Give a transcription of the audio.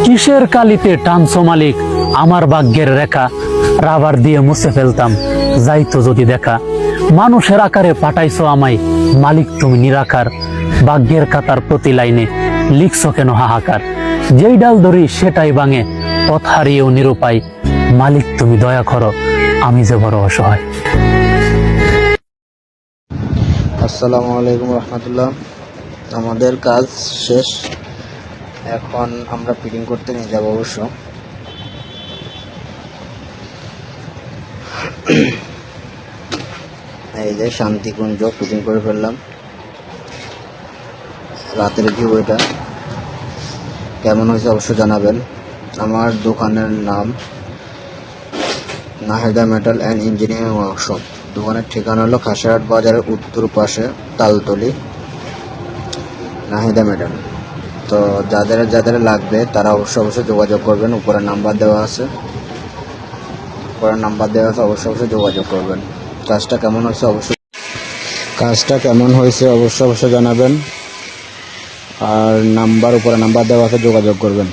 কিসের কালিতে টানছো মালিক আমার ভাগ্যের রেখা, রাবার দিয়ে মুছে ফেলতাম যাইতো যদি দেখা। মানুষের আকারে পাঠাইছো আমায় মালিক তুমি নিরাকার, ভাগ্যের খাতার প্রতি লাইনে লিখছো কেন হাহাকার। যেই ডাল ধরি সেটাই ভাঙে, পথ হারিয়েও নিরুপায়, মালিক তুমি দয়া করো আমি যে বড় অসহায়। আসসালামু আলাইকুম রহমতুল্লাহ। আমাদের কাজ শেষ, এখন আমরা ফিটিং করতে নিয়ে যাব। অবশ্য এই যে শান্তিকুঞ্জ ফিটিং করে ফেললাম। রাতের ভিউ এটা, কেমন হয়েছে অবশ্যই জানাবেন। আমার দোকানের নাম Nahida metal and engineering workshop. দোকানের ঠিকানা হলো খাসিরহাট বাজারের উত্তর পাশে তালতলি, নাহিদা মেটাল। তো যাদের লাগবে তারা অবশ্যই যোগাযোগ করবেন। উপরে নাম্বার দেওয়া আছে, অবশ্যই যোগাযোগ করবেন। কাজটা কেমন হয়েছে অবশ্যই জানাবেন। আর উপরে নাম্বার দেওয়া আছে, যোগাযোগ করবেন।